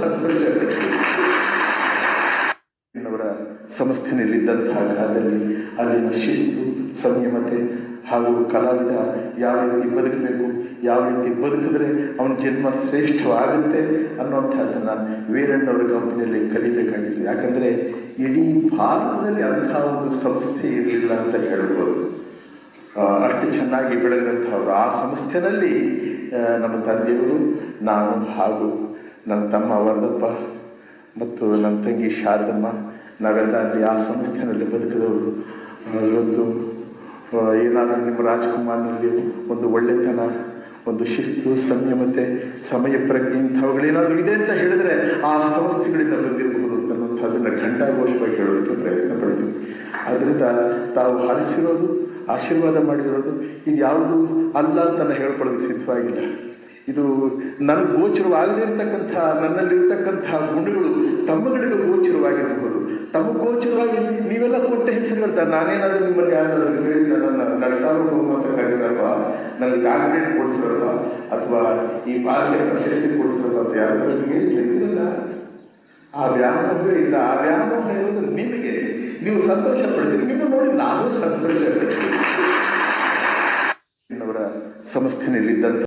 ಸಂತೋಷ. ಅವರ ಸಂಸ್ಥೆಯಲ್ಲಿದ್ದಂತಹ ಕಾಲದಲ್ಲಿ ಅಲ್ಲಿನ ಶಿಸ್ತು, ಸಂಯಮತೆ ಹಾಗೂ ಕಲಾವಿದ ಯಾವ ರೀತಿ ಬದುಕಬೇಕು, ಯಾವ ರೀತಿ ಬದುಕಿದ್ರೆ ಅವನ ಜನ್ಮ ಶ್ರೇಷ್ಠವಾಗುತ್ತೆ ಅನ್ನುವಂಥದ್ದನ್ನು ವೀರಣ್ಣವರ ಕಂಪನಿಯಲ್ಲಿ ಕಲಿಬೇಕಾಗಿತ್ತು. ಯಾಕಂದರೆ ಇಡೀ ಭಾರತದಲ್ಲಿ ಅಂತಹ ಒಂದು ಸಂಸ್ಥೆ ಇರಲಿಲ್ಲ ಅಂತ ಹೇಳ್ಬೋದು. ಅಷ್ಟು ಚೆನ್ನಾಗಿ ಬೆಳೆದಂಥವ್ರು. ಆ ಸಂಸ್ಥೆಯಲ್ಲಿ ನಮ್ಮ ತಂದೆಯವರು, ನಾನು ಹಾಗೂ ನನ್ನ ತಮ್ಮ ವರದಪ್ಪ ಮತ್ತು ನನ್ನ ತಂಗಿ ಶಾರದಮ್ಮ ನಾವೆಲ್ಲ ಅಲ್ಲಿ ಆ ಸಂಸ್ಥೆಯಲ್ಲಿ ಬದುಕಿದವರು. ಇವತ್ತು ಏನಾದರೂ ನಿಮ್ಮ ರಾಜ್ಕುಮಾರ್ನಲ್ಲಿ ಒಂದು ಒಳ್ಳೆತನ, ಒಂದು ಶಿಸ್ತು, ಸಂಯಮತೆ, ಸಮಯ ಪ್ರಜ್ಞೆ ಇಂಥವುಗಳೇನಾದರೂ ಇದೆ ಅಂತ ಹೇಳಿದ್ರೆ ಆ ಸಂಸ್ಥೆಗಳಿಂದ ಬಂದಿರಬಹುದು ಅನ್ನೋಂಥದ್ದನ್ನು ಘಂಟಾಘೋಷವಾಗಿ ಹೇಳೋದಕ್ಕೆ ಪ್ರಯತ್ನ ಪಡ್ತೀವಿ. ಆದ್ದರಿಂದ ತಾವು ಹರಿಸಿರೋದು, ಆಶೀರ್ವಾದ ಮಾಡಿರೋದು ಇದು ಯಾವುದು ಅಲ್ಲ ಅಂತ ಹೇಳ್ಕೊಳ್ಳೋದಕ್ಕೆ ಸಿದ್ಧವಾಗಿಲ್ಲ. ಇದು ನನಗೆ ಗೋಚರವಾಗದೇ ಇರತಕ್ಕಂಥ ನನ್ನಲ್ಲಿರ್ತಕ್ಕಂತಹ ಗುಣಗಳು ತಮ್ಮಗಳಿಗೆ ಗೋಚರವಾಗಿರಬಹುದು. ತಮ್ಮ ಗೋಚರವಾಗಿ ನೀವೆಲ್ಲ ಕೊಟ್ಟ ಹೆಸರುಗಳ್ತಾರೆ. ನಾನೇನಾದರೂ ನಿಮ್ಮಲ್ಲಿ ಯಾರಾದರೂ ಹೇಳಿ ನನ್ನ ನರಸಾರ್ವಭೌಮ ಅಂತ ಕರೀರಲ್ವಾ, ನನಗೆ ಡಾಕ್ಟರೇಟ್ ಕೊಡಿಸಿರಲ್ವಾ, ಅಥವಾ ಈ ಭಾರತೀಯ ಪ್ರಶಸ್ತಿ ಕೊಡಿಸಿರಲ್ವ ಅಂತ ಯಾರಾದರೂ ಹೇಳಿಲ್ಲ. ಆ ವ್ಯಾಮೋಹವೇ ಇಲ್ಲ. ಆ ವ್ಯಾಮೋಹ ಇರೋದು ನಿಮಗೆ. ನೀವು ಸಂತೋಷ ಪಡ್ತೀರಿ. ನಿಮ್ಮ ನೋಡಿ ನಾನು ಸಂತೋಷ ಪಡ್ತೀನಿ. ಅವರ ಸಂಸ್ಥೆಯಲ್ಲಿದ್ದಂಥ